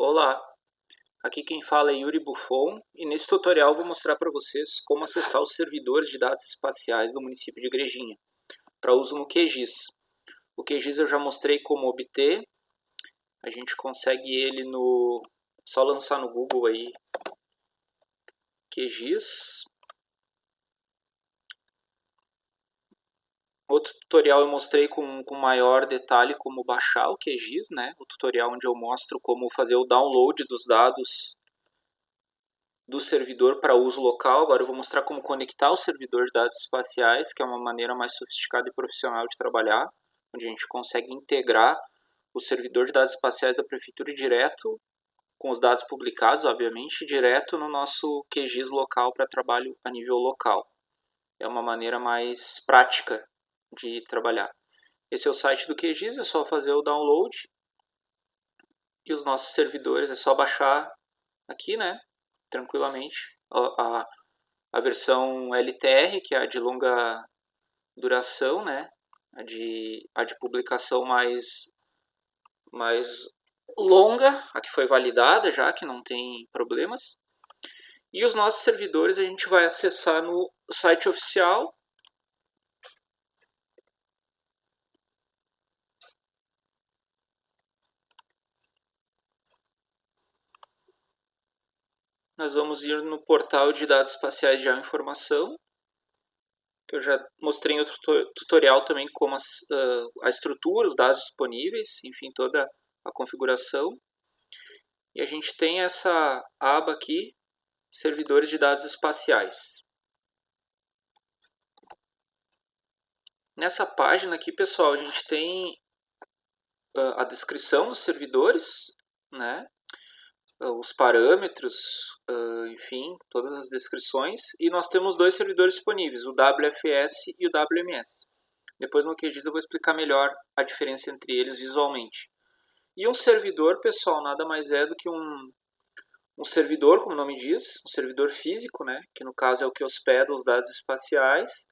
Olá, aqui quem fala é Yuri Buffon e nesse tutorial eu vou mostrar para vocês como acessar os servidores de dados espaciais do município de Igrejinha para uso no QGIS. O QGIS eu já mostrei como obter, a gente consegue ele no... só lançar no Google aí QGIS. Outro tutorial eu mostrei com maior detalhe como baixar o QGIS, né? O tutorial onde eu mostro como fazer o download dos dados do servidor para uso local. Agora eu vou mostrar como conectar o servidor de dados espaciais, que é uma maneira mais sofisticada e profissional de trabalhar, onde a gente consegue integrar o servidor de dados espaciais da prefeitura direto, com os dados publicados, obviamente, direto no nosso QGIS local para trabalho a nível local. É uma maneira mais prática de trabalhar. Esse é o site do QGIS, é só fazer o download. E os nossos servidores é só baixar aqui, né? Tranquilamente. A versão LTR, que é a de longa duração, né? A de publicação mais longa, a que foi validada já, que não tem problemas. E os nossos servidores a gente vai acessar no site oficial. Nós vamos ir no portal de dados espaciais de geoinformação, que eu já mostrei em outro tutorial também como a estrutura, os dados disponíveis, enfim, toda a configuração. E a gente tem essa aba aqui, servidores de dados espaciais. Nessa página aqui, pessoal, a gente tem a descrição dos servidores, né? Os parâmetros, enfim, todas as descrições. E nós temos dois servidores disponíveis, o WFS e o WMS. Depois no QGIS eu vou explicar melhor a diferença entre eles visualmente. E um servidor, pessoal, nada mais é do que um servidor, como o nome diz, um servidor físico, né, que no caso é o que hospeda os dados espaciais,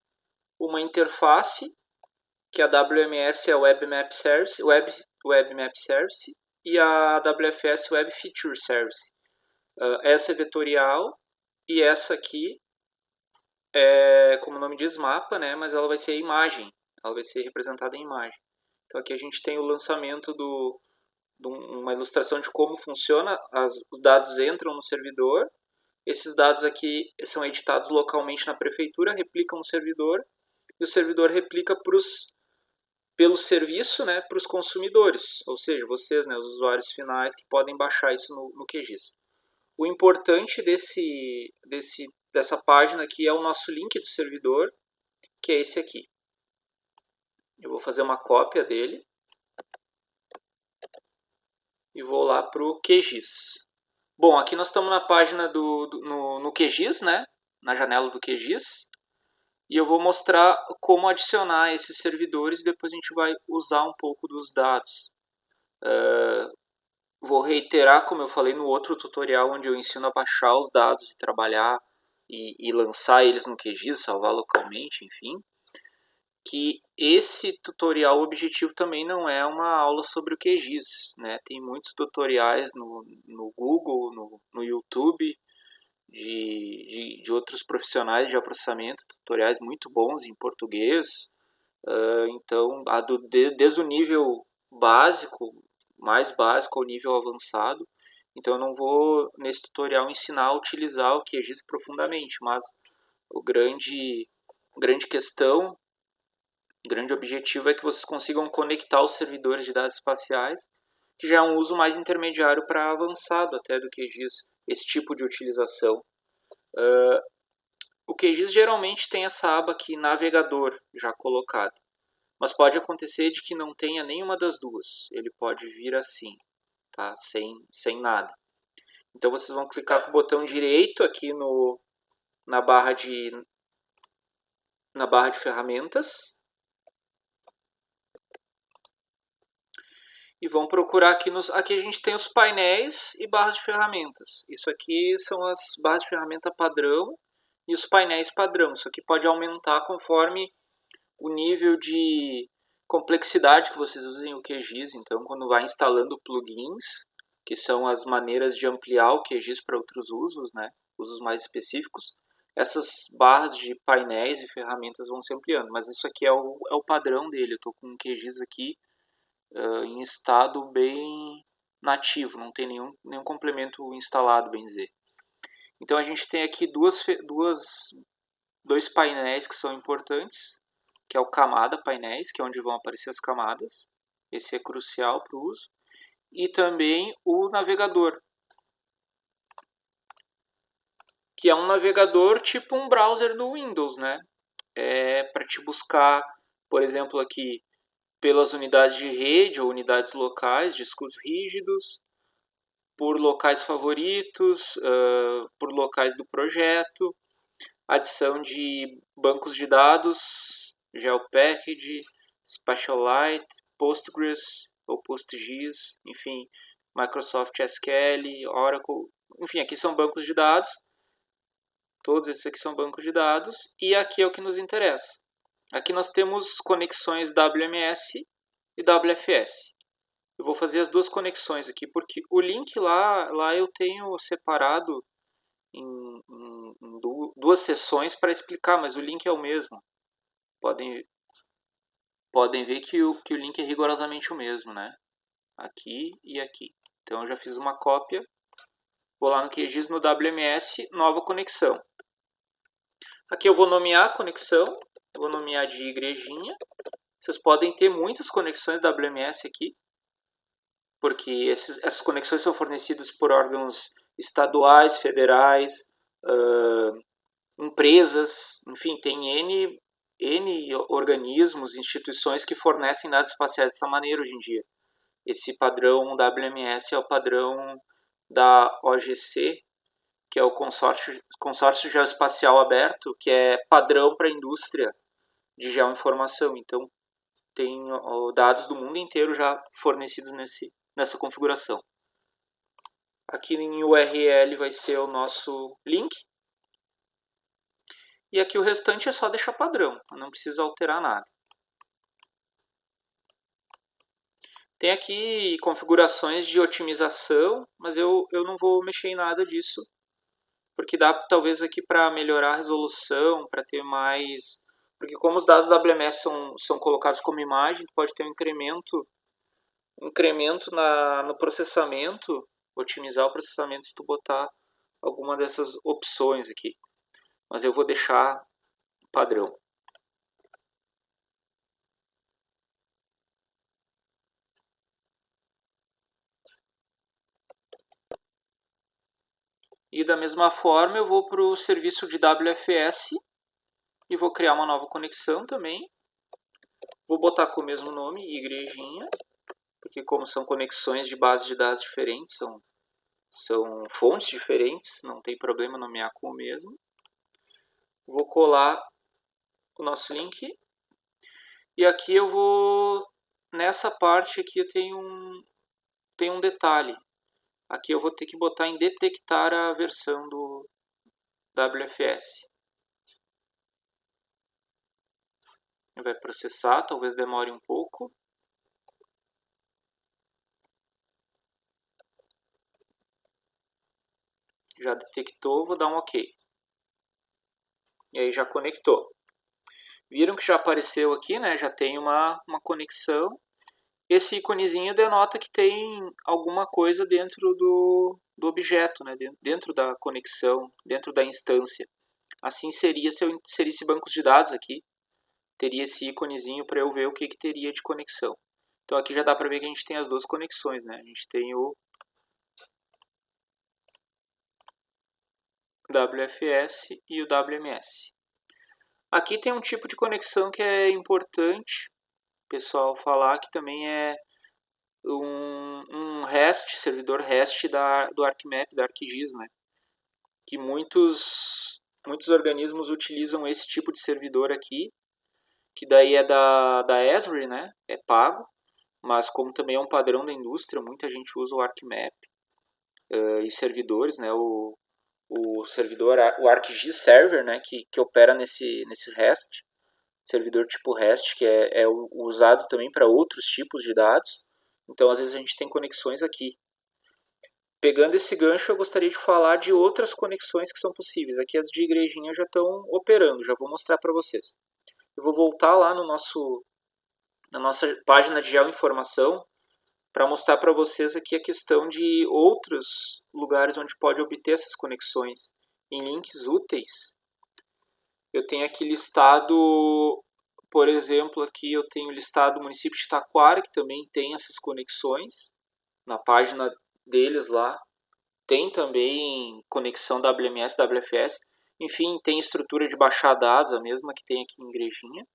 uma interface, que a WMS é o Web Map Service, Web Map Service, e a WFS Web Feature Service. Essa é vetorial e essa aqui é, como o nome diz, mapa, né, mas ela vai ser imagem, ela vai ser representada em imagem. Então aqui a gente tem o lançamento uma ilustração de como funciona, os dados entram no servidor, esses dados aqui são editados localmente na prefeitura, replicam no servidor, e o servidor replica pelo serviço, né, para os consumidores, ou seja, vocês, né, os usuários finais que podem baixar isso no QGIS. O importante dessa página aqui é o nosso link do servidor, que é esse aqui. Eu vou fazer uma cópia dele e vou lá para o QGIS. Bom, aqui nós estamos na página no QGIS, né? Na janela do QGIS. E eu vou mostrar como adicionar esses servidores e depois a gente vai usar um pouco dos dados. Vou reiterar, como eu falei no outro tutorial, onde eu ensino a baixar os dados e trabalhar e lançar eles no QGIS, salvar localmente, enfim. Que esse tutorial, o objetivo também não é uma aula sobre o QGIS, né? Tem muitos tutoriais no Google, no YouTube, de outros profissionais de processamento, tutoriais muito bons em português. Então, desde o nível básico, mais básico, ao nível avançado. Então, eu não vou, nesse tutorial, ensinar a utilizar o QGIS profundamente, mas o grande questão, o grande objetivo é que vocês consigam conectar os servidores de dados espaciais, que já é um uso mais intermediário para avançado até do QGIS, esse tipo de utilização. O QGIS geralmente tem essa aba aqui, navegador, já colocada. Mas pode acontecer de que não tenha nenhuma das duas. Ele pode vir assim, tá? Sem nada. Então vocês vão clicar com o botão direito aqui na barra de ferramentas. E vão procurar aqui aqui a gente tem os painéis e barras de ferramentas. Isso aqui são as barras de ferramenta padrão e os painéis padrão. Isso aqui pode aumentar conforme o nível de complexidade que vocês usem o QGIS. Então, quando vai instalando plugins, que são as maneiras de ampliar o QGIS para outros usos, né? Usos mais específicos. Essas barras de painéis e ferramentas vão se ampliando, mas isso aqui é o padrão dele. Eu estou com um QGIS aqui em estado bem nativo, não tem nenhum complemento instalado, bem dizer. Então a gente tem aqui dois painéis que são importantes, que é o camada painéis, que é onde vão aparecer as camadas. Esse é crucial para o uso. E também o navegador, que é um navegador tipo um browser do Windows, né? É para te buscar, por exemplo, aqui pelas unidades de rede ou unidades locais, discos rígidos, por locais favoritos, por locais do projeto, adição de bancos de dados, GeoPackage, Spatialite, Postgres ou PostGIS, enfim, Microsoft SQL, Oracle, enfim, aqui são bancos de dados, todos esses aqui são bancos de dados, e aqui é o que nos interessa. Aqui nós temos conexões WMS e WFS. Eu vou fazer as duas conexões aqui, porque o link lá eu tenho separado em duas sessões para explicar, mas o link é o mesmo. Podem ver que o link é rigorosamente o mesmo, né? Aqui e aqui. Então eu já fiz uma cópia. Vou lá no QGIS, no WMS, nova conexão. Aqui eu vou nomear a conexão. Vou nomear de igrejinha. Vocês podem ter muitas conexões WMS aqui, porque essas conexões são fornecidas por órgãos estaduais, federais, empresas, enfim, tem N organismos, instituições que fornecem dados espaciais dessa maneira hoje em dia. Esse padrão WMS é o padrão da OGC, que é o Consórcio Geoespacial Aberto, que é padrão para a indústria de geoinformação. Então, tem dados do mundo inteiro já fornecidos nessa configuração. Aqui em URL vai ser o nosso link. E aqui o restante é só deixar padrão, não precisa alterar nada. Tem aqui configurações de otimização, mas eu não vou mexer em nada disso, porque dá talvez aqui para melhorar a resolução, para ter mais... Porque como os dados WMS são colocados como imagem, pode ter um incremento no processamento, otimizar o processamento se tu botar alguma dessas opções aqui. Mas eu vou deixar padrão. E da mesma forma eu vou para o serviço de WFS e vou criar uma nova conexão também. Vou botar com o mesmo nome, igrejinha, porque como são conexões de bases de dados diferentes, são fontes diferentes, não tem problema nomear com o mesmo. Vou colar o nosso link. E aqui eu vou, nessa parte aqui eu tenho um detalhe. Aqui eu vou ter que botar em detectar a versão do WFS. Vai processar, talvez demore um pouco. Já detectou, vou dar um OK. E aí já conectou. Viram que já apareceu aqui, né? Já tem uma conexão. Esse íconezinho denota que tem alguma coisa dentro do objeto, né? Dentro da conexão, dentro da instância. Assim seria se eu inserisse bancos de dados aqui. Teria esse íconezinho para eu ver o que teria de conexão. Então aqui já dá para ver que a gente tem as duas conexões, né? A gente tem o WFS e o WMS. Aqui tem um tipo de conexão que é importante, pessoal, falar que também é um REST, servidor REST do ArcMap, da ArcGIS, né? Que muitos organismos utilizam esse tipo de servidor aqui, que daí é da Esri, né? É pago, mas como também é um padrão da indústria, muita gente usa o ArcMap e servidores, né? O servidor, o ArcGIS Server, né? Que opera nesse REST, servidor tipo REST, que é usado também para outros tipos de dados. Então, às vezes a gente tem conexões aqui. Pegando esse gancho, eu gostaria de falar de outras conexões que são possíveis. Aqui as de igrejinha já estão operando, já vou mostrar para vocês. Eu vou voltar lá na nossa página de geoinformação para mostrar para vocês aqui a questão de outros lugares onde pode obter essas conexões em links úteis. Eu tenho aqui listado, por exemplo, aqui eu tenho listado o município de Taquara, que também tem essas conexões. Na página deles lá tem também conexão WMS, WFS. Enfim, tem estrutura de baixar dados, a mesma que tem aqui em Igrejinha.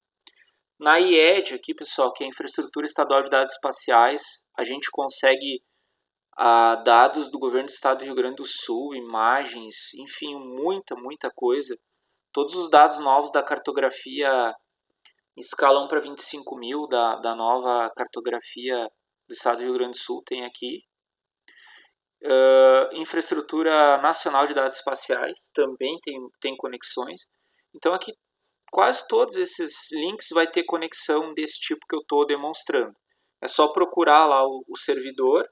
Na IED, aqui, pessoal, que é a Infraestrutura Estadual de Dados Espaciais, a gente consegue dados do governo do estado do Rio Grande do Sul, imagens, enfim, muita coisa. Todos os dados novos da cartografia em escala 1 para 25 mil da nova cartografia do estado do Rio Grande do Sul tem aqui. Infraestrutura Nacional de Dados Espaciais também tem conexões. Então aqui quase todos esses links vai ter conexão desse tipo que eu estou demonstrando. É só procurar lá o servidor,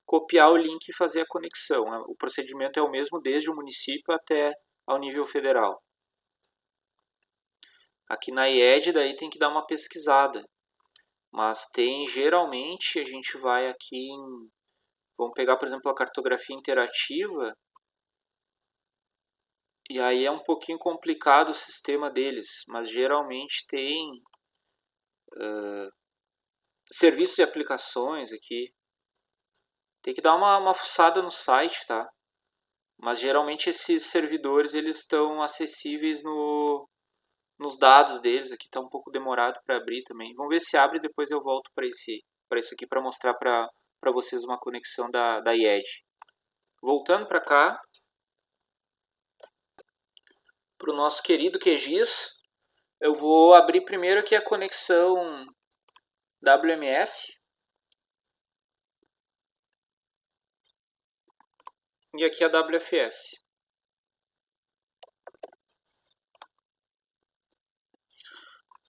copiar o link e fazer a conexão. O procedimento é o mesmo desde o município até ao nível federal. Aqui na IED daí tem que dar uma pesquisada. Mas tem, geralmente, a gente vai aqui em... Vamos pegar, por exemplo, a cartografia interativa. E aí é um pouquinho complicado o sistema deles. Mas geralmente tem serviços e aplicações aqui. Tem que dar uma fuçada no site, tá? Mas geralmente esses servidores eles estão acessíveis nos dados deles. Aqui está um pouco demorado para abrir também. Vamos ver se abre e depois eu volto para isso aqui para mostrar para vocês uma conexão da IED. Voltando para cá, para o nosso querido QGIS, eu vou abrir primeiro aqui a conexão WMS. E aqui a WFS.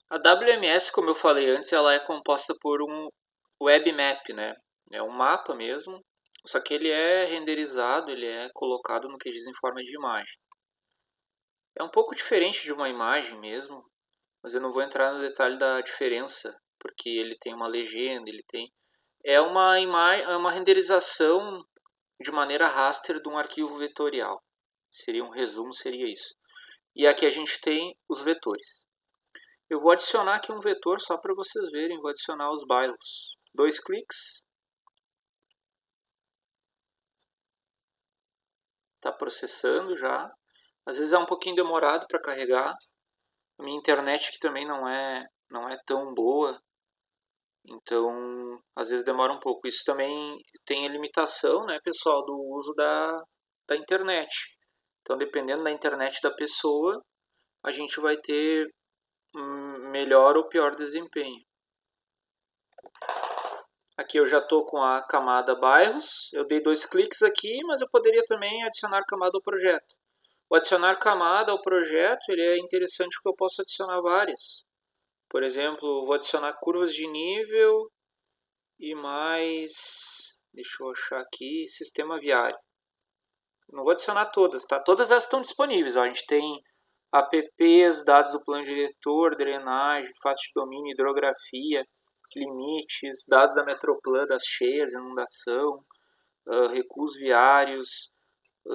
A WMS, como eu falei antes, ela é composta por um web map, né? É um mapa mesmo, só que ele é renderizado, ele é colocado no QGIS em forma de imagem. É um pouco diferente de uma imagem mesmo, mas eu não vou entrar no detalhe da diferença, porque ele tem uma legenda, ele tem... É uma renderização de maneira raster de um arquivo vetorial. Seria um resumo, seria isso. E aqui a gente tem os vetores. Eu vou adicionar aqui um vetor só para vocês verem, vou adicionar os bairros. 2 cliques. Está processando já. Às vezes é um pouquinho demorado para carregar. A minha internet aqui também não é tão boa. Então, às vezes demora um pouco. Isso também tem a limitação, né, pessoal, do uso da internet. Então, dependendo da internet da pessoa, a gente vai ter melhor ou pior desempenho. Aqui eu já estou com a camada bairros. Eu dei 2 cliques aqui, mas eu poderia também adicionar camada ao projeto. O adicionar camada ao projeto ele é interessante porque eu posso adicionar várias. Por exemplo, vou adicionar curvas de nível e mais... Deixa eu achar aqui, sistema viário. Não vou adicionar todas, tá? Todas elas estão disponíveis. Ó. A gente tem apps, dados do plano diretor, drenagem, faixa de domínio, hidrografia, limites, dados da Metroplan, das cheias, inundação, recuos viários,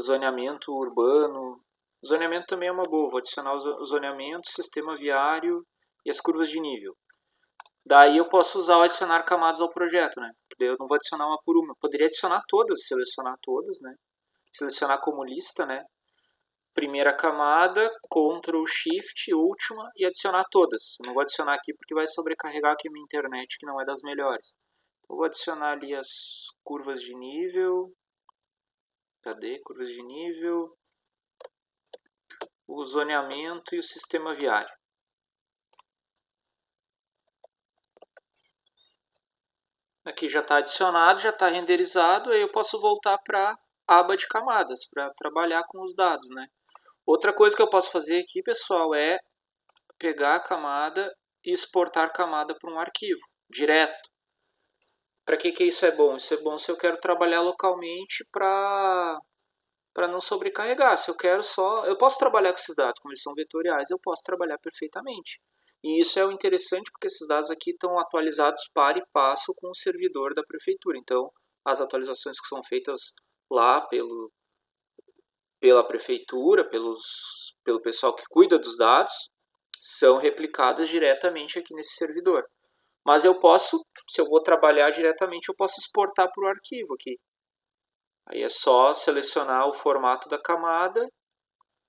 zoneamento urbano. Zoneamento também é uma boa. Vou adicionar o zoneamento, sistema viário e as curvas de nível. Daí eu posso usar o adicionar camadas ao projeto, né? Porque daí eu não vou adicionar uma por uma. Eu poderia adicionar todas, selecionar todas, né? Selecionar como lista, né? Primeira camada, Ctrl, Shift, última e adicionar todas. Eu não vou adicionar aqui porque vai sobrecarregar aqui a minha internet, que não é das melhores. Eu vou adicionar ali as curvas de nível. Cadê? Curvas de nível. O zoneamento e o sistema viário. Aqui já está adicionado, já está renderizado, aí eu posso voltar para a aba de camadas, para trabalhar com os dados, né? Outra coisa que eu posso fazer aqui, pessoal, é pegar a camada e exportar a camada para um arquivo, direto. Para que isso é bom? Isso é bom se eu quero trabalhar localmente para não sobrecarregar. Se eu quero só, eu posso trabalhar com esses dados, como eles são vetoriais, eu posso trabalhar perfeitamente. E isso é o interessante porque esses dados aqui estão atualizados para e passo com o servidor da prefeitura. Então, as atualizações que são feitas lá pela prefeitura, pelo pessoal que cuida dos dados, são replicadas diretamente aqui nesse servidor. Mas eu posso, se eu vou trabalhar diretamente, eu posso exportar para o arquivo aqui. Aí é só selecionar o formato da camada,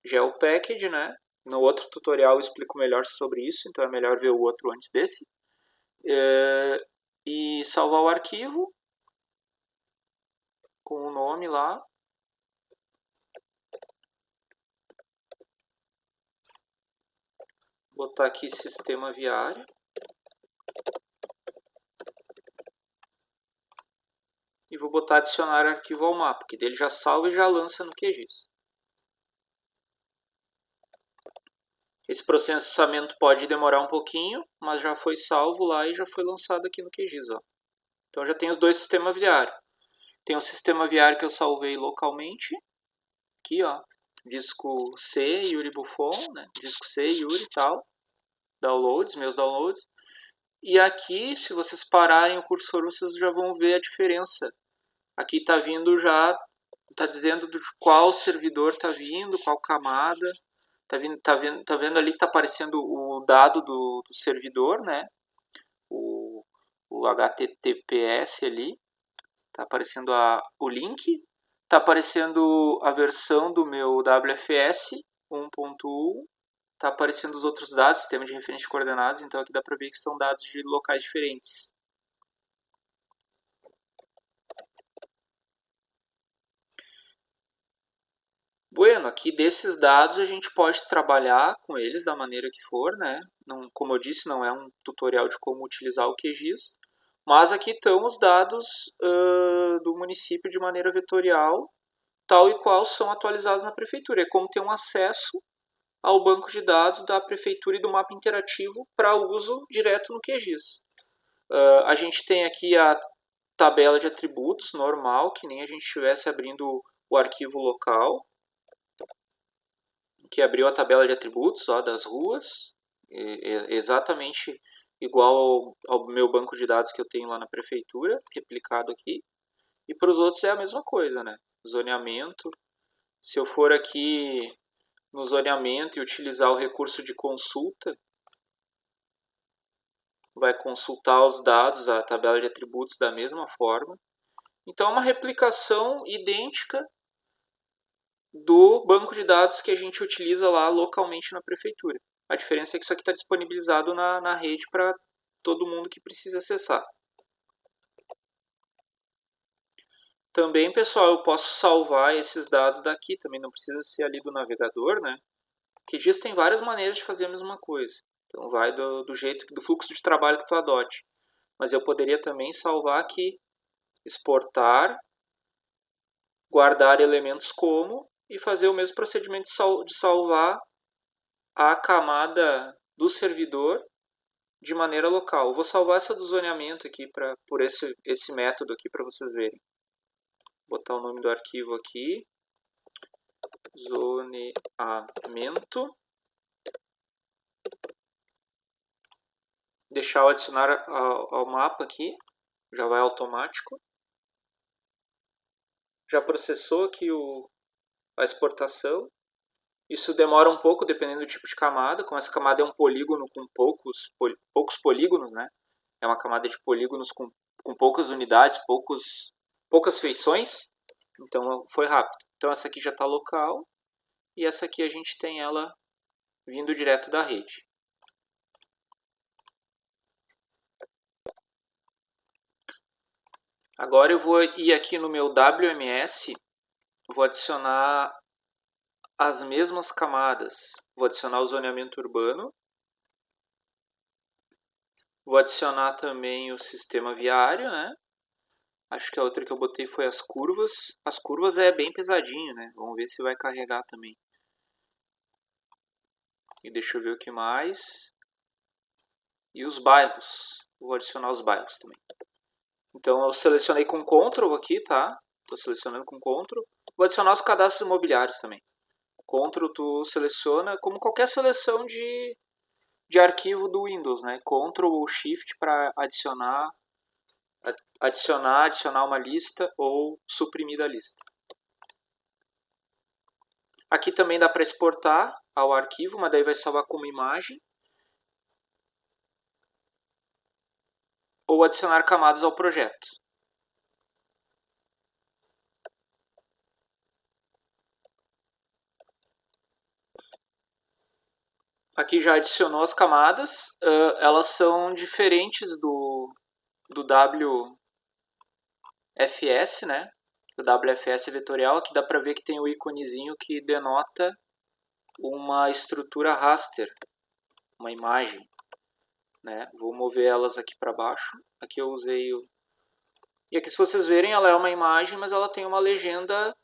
GeoPackage, né? No outro tutorial eu explico melhor sobre isso, então é melhor ver o outro antes desse. E salvar o arquivo com o nome lá. Botar aqui sistema viário. E vou botar adicionar arquivo ao mapa, que dele já salva e já lança no QGIS. Esse processamento pode demorar um pouquinho, mas já foi salvo lá e já foi lançado aqui no QGIS. Ó. Então já tem os dois sistemas viários. Tem o sistema viário que eu salvei localmente. Aqui, ó. Disco C, Yuri Buffon, né? Disco C, Yuri e tal. Downloads, meus downloads. E aqui, se vocês pararem o cursor, vocês já vão ver a diferença. Aqui está vindo já, está dizendo de qual servidor está vindo, qual camada. Tá vendo ali que está aparecendo o dado do servidor, né? O HTTPS ali. Está aparecendo o link. Está aparecendo a versão do meu WFS 1.1. Está aparecendo os outros dados, sistema de referência de coordenadas. Então aqui dá para ver que são dados de locais diferentes. Bueno, aqui desses dados a gente pode trabalhar com eles da maneira que for, né? Não, como eu disse, não é um tutorial de como utilizar o QGIS, mas aqui estão os dados do município de maneira vetorial, tal e qual são atualizados na prefeitura. É como ter um acesso ao banco de dados da prefeitura e do mapa interativo para uso direto no QGIS. A gente tem aqui a tabela de atributos normal, que nem a gente estivesse abrindo o arquivo local, que abriu a tabela de atributos ó, das ruas, exatamente igual ao meu banco de dados que eu tenho lá na prefeitura, replicado aqui. E para os outros é a mesma coisa, né? Zoneamento. Se eu for aqui no zoneamento e utilizar o recurso de consulta, vai consultar os dados, a tabela de atributos da mesma forma. Então é uma replicação idêntica do banco de dados que a gente utiliza lá localmente na prefeitura. A diferença é que isso aqui está disponibilizado na rede para todo mundo que precisa acessar. Também, pessoal, eu posso salvar esses dados daqui, também não precisa ser ali do navegador, né? QGIS tem várias maneiras de fazer a mesma coisa. Então vai do jeito, do fluxo de trabalho que tu adote. Mas eu poderia também salvar aqui, exportar, guardar elementos como e fazer o mesmo procedimento de salvar a camada do servidor de maneira local. Eu vou salvar essa do zoneamento aqui por esse método aqui para vocês verem. Vou botar o nome do arquivo aqui, zoneamento. Deixar o adicionar ao mapa aqui, já vai automático. Já processou aqui a exportação. Isso demora um pouco dependendo do tipo de camada. Como essa camada é um polígono com poucos polígonos, né? É uma camada de polígonos com poucas unidades, poucas feições. Então foi rápido. Então essa aqui já está local e essa aqui a gente tem ela vindo direto da rede. Agora eu vou ir aqui no meu WMS, vou adicionar as mesmas camadas. Vou adicionar o zoneamento urbano. Vou adicionar também o sistema viário, né? Acho que a outra que eu botei foi as curvas. As curvas é bem pesadinho, né? Vamos ver se vai carregar também. E deixa eu ver o que mais. E os bairros. Vou adicionar os bairros também. Então eu selecionei com Ctrl aqui, tá? Estou selecionando com Ctrl. Vou adicionar os cadastros imobiliários também. Ctrl tu seleciona como qualquer seleção de arquivo do Windows, né? Ctrl ou Shift para adicionar uma lista ou suprimir da lista. Aqui também dá para exportar ao arquivo, mas daí vai salvar como imagem. Ou adicionar camadas ao projeto. Aqui já adicionou as camadas, elas são diferentes do WFS, né? O WFS é vetorial, aqui dá para ver que tem o íconezinho que denota uma estrutura raster, uma imagem, né? Vou mover elas aqui para baixo. Aqui eu usei o... E aqui, se vocês verem, ela é uma imagem, mas ela tem uma legenda,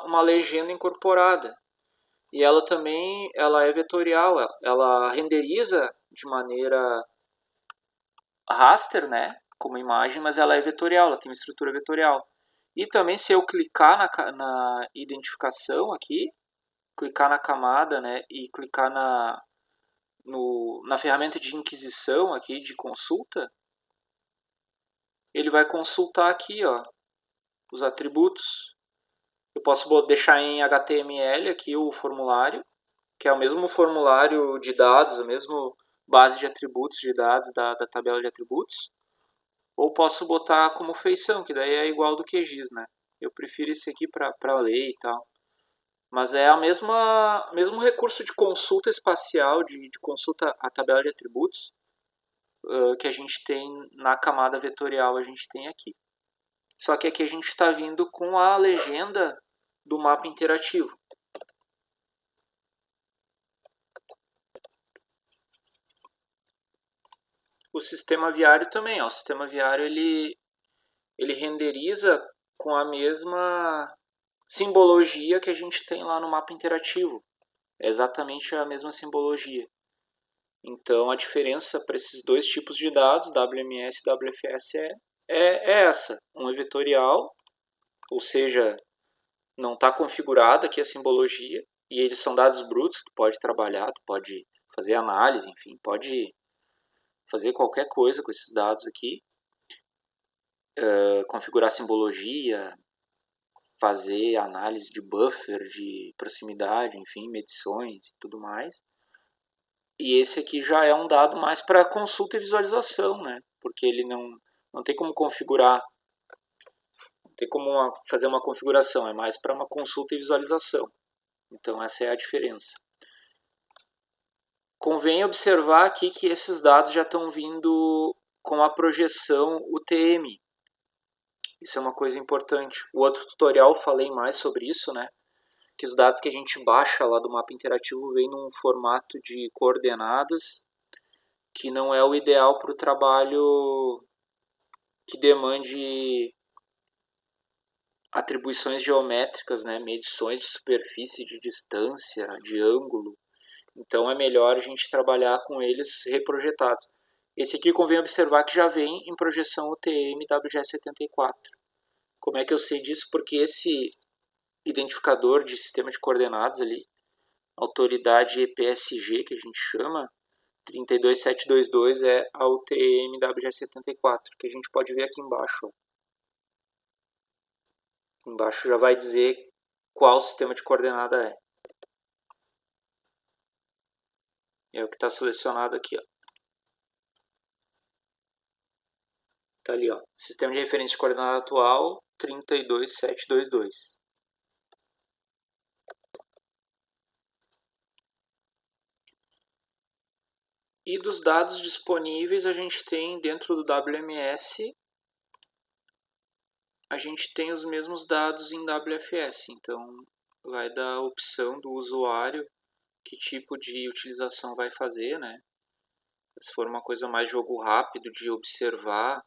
uma legenda incorporada. E ela também é vetorial, ela renderiza de maneira raster, né, como imagem, mas ela é vetorial, ela tem uma estrutura vetorial. E também se eu clicar na identificação aqui, clicar na camada, né, e clicar na ferramenta de inquisição aqui, de consulta, ele vai consultar aqui, ó, os atributos. Eu posso deixar em HTML aqui o formulário, que é o mesmo formulário de dados, a mesma base de atributos de dados da tabela de atributos. Ou posso botar como feição, que daí é igual do QGIS, né? Eu prefiro esse aqui para ler e tal. Mas é mesmo recurso de consulta espacial, de consulta à tabela de atributos, que a gente tem na camada vetorial, a gente tem aqui. Só que aqui a gente está vindo com a legenda do mapa interativo. O sistema viário também, ó. O sistema viário ele renderiza com a mesma simbologia que a gente tem lá no mapa interativo. É exatamente a mesma simbologia. Então a diferença para esses dois tipos de dados, WMS e WFS, é essa. Um é vetorial, ou seja, não está configurada aqui a simbologia, e eles são dados brutos, tu pode trabalhar, tu pode fazer análise, enfim, pode fazer qualquer coisa com esses dados aqui, configurar simbologia, fazer análise de buffer, de proximidade, enfim, medições e tudo mais. E esse aqui já é um dado mais para consulta e visualização, né? Porque ele não tem como configurar, não tem como fazer uma configuração, é mais para uma consulta e visualização. Então essa é a diferença. Convém observar aqui que esses dados já estão vindo com a projeção UTM. Isso é uma coisa importante. O outro tutorial falei mais sobre isso, né? Que os dados que a gente baixa lá do mapa interativo vêm num formato de coordenadas que não é o ideal para o trabalho que demande atribuições geométricas, né? Medições de superfície, de distância, de ângulo. Então é melhor a gente trabalhar com eles reprojetados. Esse aqui convém observar que já vem em projeção UTM WGS74. Como é que eu sei disso? Porque esse identificador de sistema de coordenadas ali, autoridade EPSG que a gente chama, 32722 é a UTM WGS74, que a gente pode ver aqui embaixo. Ó. Embaixo já vai dizer qual sistema de coordenada é. É o que está selecionado aqui. Está ali, ó. Sistema de referência de coordenada atual 32722. E dos dados disponíveis, a gente tem dentro do WMS, a gente tem os mesmos dados em WFS. Então, vai dar a opção do usuário que tipo de utilização vai fazer, né? Se for uma coisa mais jogo rápido, de observar,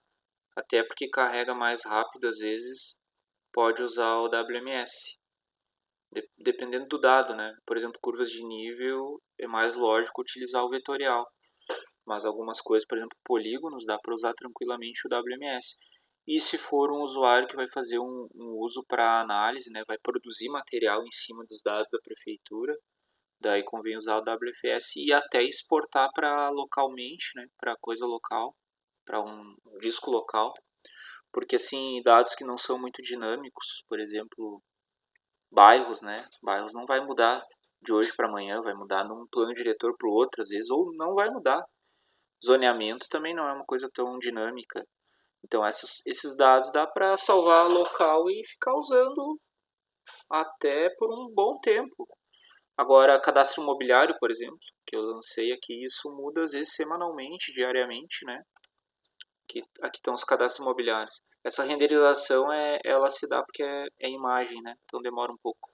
até porque carrega mais rápido às vezes, pode usar o WMS. Dependendo do dado, né? Por exemplo, curvas de nível, é mais lógico utilizar o vetorial. mas algumas coisas, por exemplo, polígonos, dá para usar tranquilamente o WMS. E se for um usuário que vai fazer um uso para análise, né, vai produzir material em cima dos dados da prefeitura, daí convém usar o WFS e até exportar para localmente, né, para coisa local, para um disco local, porque assim, dados que não são muito dinâmicos, por exemplo, bairros, né, bairros não vai mudar de hoje para amanhã, vai mudar num plano diretor para o outro às vezes, ou não vai mudar. Zoneamento também não é uma coisa tão dinâmica. Então esses dados dá para salvar local e ficar usando até por um bom tempo. Agora, cadastro imobiliário, por exemplo, que eu lancei aqui, isso muda às vezes semanalmente, diariamente, né? Aqui estão os cadastros imobiliários. Essa renderização ela se dá porque é imagem, né? Então demora um pouco.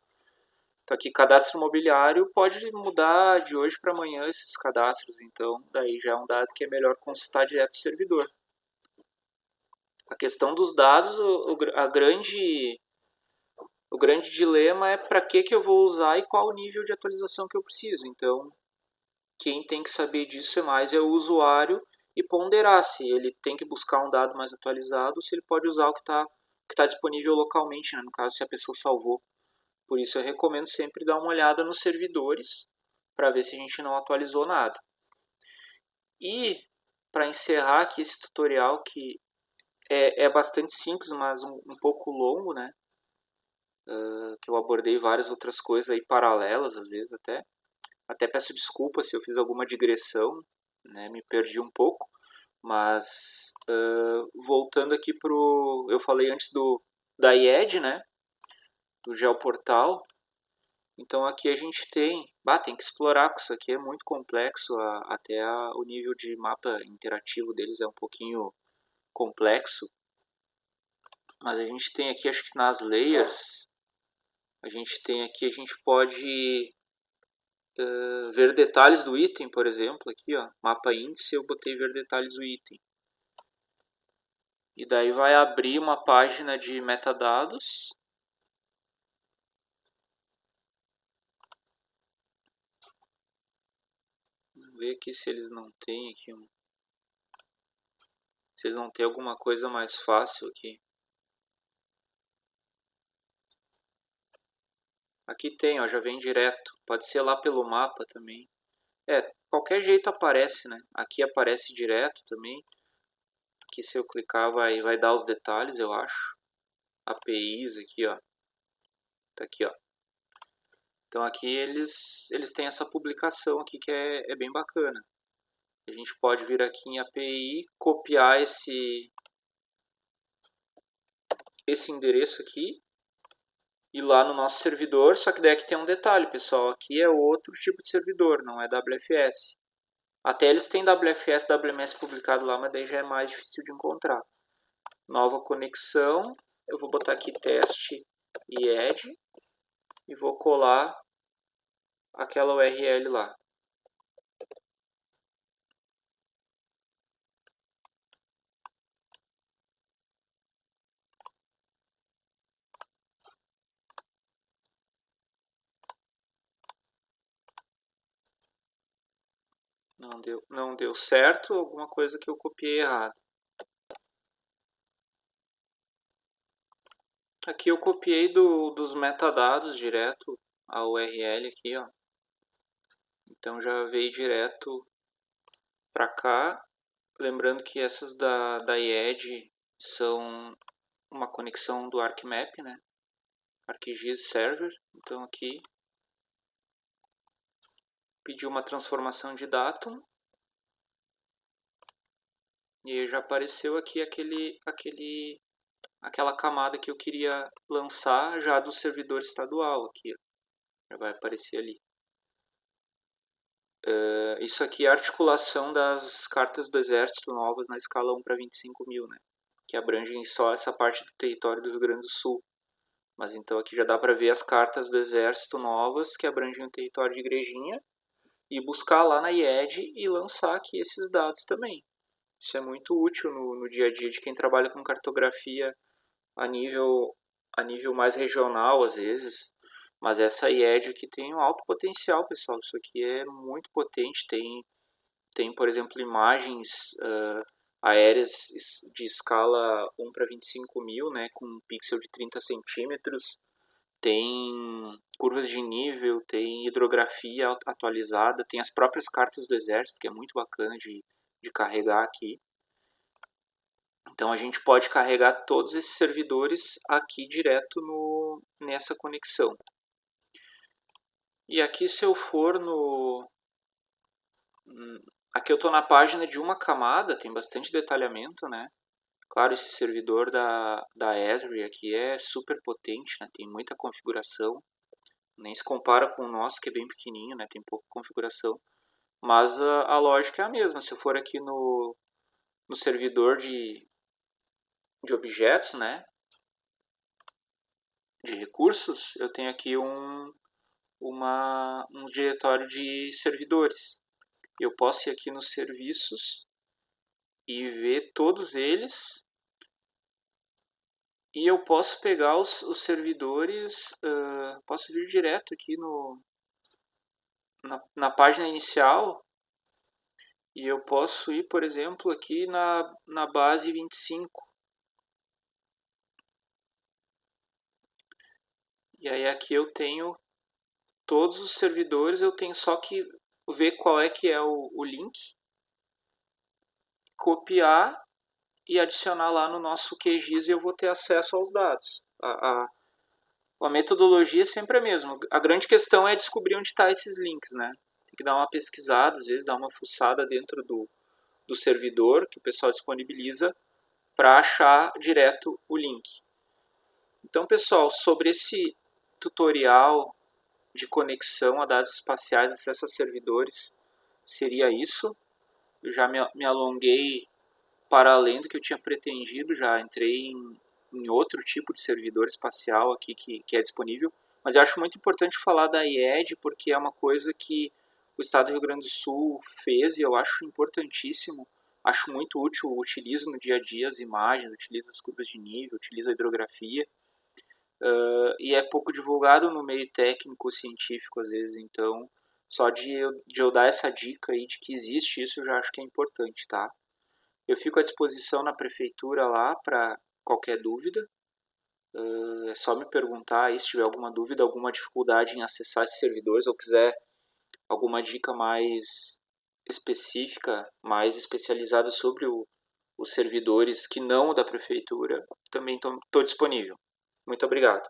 Então aqui cadastro imobiliário pode mudar de hoje para amanhã esses cadastros, então daí já é um dado que é melhor consultar direto do servidor. A questão dos dados, o grande dilema é para que eu vou usar e qual o nível de atualização que eu preciso. Então, quem tem que saber disso mais é o usuário e ponderar se ele tem que buscar um dado mais atualizado ou se ele pode usar o que tá disponível localmente, né? No caso, se a pessoa salvou. Por isso, eu recomendo sempre dar uma olhada nos servidores para ver se a gente não atualizou nada. E, para encerrar aqui esse tutorial, que é bastante simples, mas um pouco longo, né? Que eu abordei várias outras coisas aí paralelas, às vezes até. Até peço desculpa se eu fiz alguma digressão, né? Me perdi um pouco. Mas voltando aqui pro... Eu falei antes da IED, né? Do Geoportal. Então aqui a gente tem... tem que explorar, porque isso aqui é muito complexo. Até o nível de mapa interativo deles é um pouquinho complexo. Mas a gente tem aqui, acho que nas layers... A gente pode ver detalhes do item, por exemplo, aqui, ó, mapa índice, eu botei ver detalhes do item. E daí vai abrir uma página de metadados. Vamos ver aqui se eles não têm aqui se eles não têm alguma coisa mais fácil aqui. Aqui tem, ó, já vem direto. Pode ser lá pelo mapa também. Qualquer jeito aparece, né? Aqui aparece direto também. Aqui se eu clicar vai dar os detalhes, eu acho. APIs aqui, ó. Tá aqui, ó. Então aqui eles têm essa publicação aqui que é bem bacana. A gente pode vir aqui em API, copiar esse endereço aqui e lá no nosso servidor, só que daí aqui tem um detalhe, pessoal, aqui é outro tipo de servidor, não é WFS. Até eles têm WFS, WMS publicado lá, mas daí já é mais difícil de encontrar. Nova conexão, eu vou botar aqui teste IED e vou colar aquela URL lá. Não deu certo, alguma coisa que eu copiei errado. Aqui eu copiei dos metadados direto a URL aqui, ó. Então já veio direto para cá. Lembrando que essas da IED são uma conexão do ArcMap, né? ArcGIS Server. Então aqui pedi uma transformação de datum. E já apareceu aqui aquela camada que eu queria lançar já do servidor estadual aqui, ó. Já vai aparecer ali. Isso aqui é a articulação das cartas do Exército novas na escala 1 para 25 mil, né? Que abrangem só essa parte do território do Rio Grande do Sul. Mas então aqui já dá para ver as cartas do Exército novas que abrangem o território de Igrejinha e buscar lá na IED e lançar aqui esses dados também. Isso é muito útil no dia a dia de quem trabalha com cartografia a nível mais regional, às vezes. Mas essa IED aqui tem um alto potencial, pessoal. Isso aqui é muito potente. Tem tem, por exemplo, imagens aéreas de escala 1/25.000, né, com um pixel de 30 centímetros, tem curvas de nível, tem hidrografia atualizada, tem as próprias cartas do exército, que é muito bacana de carregar aqui. Então a gente pode carregar todos esses servidores aqui direto nessa conexão. E aqui, se eu for no... Aqui eu estou na página de uma camada, tem bastante detalhamento, né? Claro, esse servidor da Esri aqui é super potente, né? Tem muita configuração. Nem se compara com o nosso, que é bem pequenininho, né? Tem pouca configuração. Mas a lógica é a mesma. Se eu for aqui no servidor de objetos, né? De recursos, eu tenho aqui um diretório de servidores. Eu posso ir aqui nos serviços e ver todos eles. E eu posso pegar os servidores, posso vir direto aqui na página inicial e eu posso ir, por exemplo, aqui na base 25. E aí aqui eu tenho todos os servidores, eu tenho só que ver qual é que é o link, copiar e adicionar lá no nosso QGIS e eu vou ter acesso aos dados. A metodologia é sempre a mesma. A grande questão é descobrir onde estão esses links, né? Tem que dar uma pesquisada, às vezes dar uma fuçada dentro do servidor que o pessoal disponibiliza para achar direto o link. Então, pessoal, sobre esse tutorial de conexão a dados espaciais, acesso a servidores, seria isso. Eu já me alonguei para além do que eu tinha pretendido, já entrei em outro tipo de servidor espacial aqui que é disponível, mas eu acho muito importante falar da IED porque é uma coisa que o Estado do Rio Grande do Sul fez e eu acho importantíssimo, acho muito útil, utilizo no dia a dia as imagens, utilizo as curvas de nível, utilizo a hidrografia, e é pouco divulgado no meio técnico científico às vezes, então só de eu dar essa dica aí de que existe isso eu já acho que é importante, tá? Eu fico à disposição na prefeitura lá para qualquer dúvida. É só me perguntar aí se tiver alguma dúvida, alguma dificuldade em acessar esses servidores ou quiser alguma dica mais específica, mais especializada sobre os servidores que não da prefeitura, também estou disponível. Muito obrigado.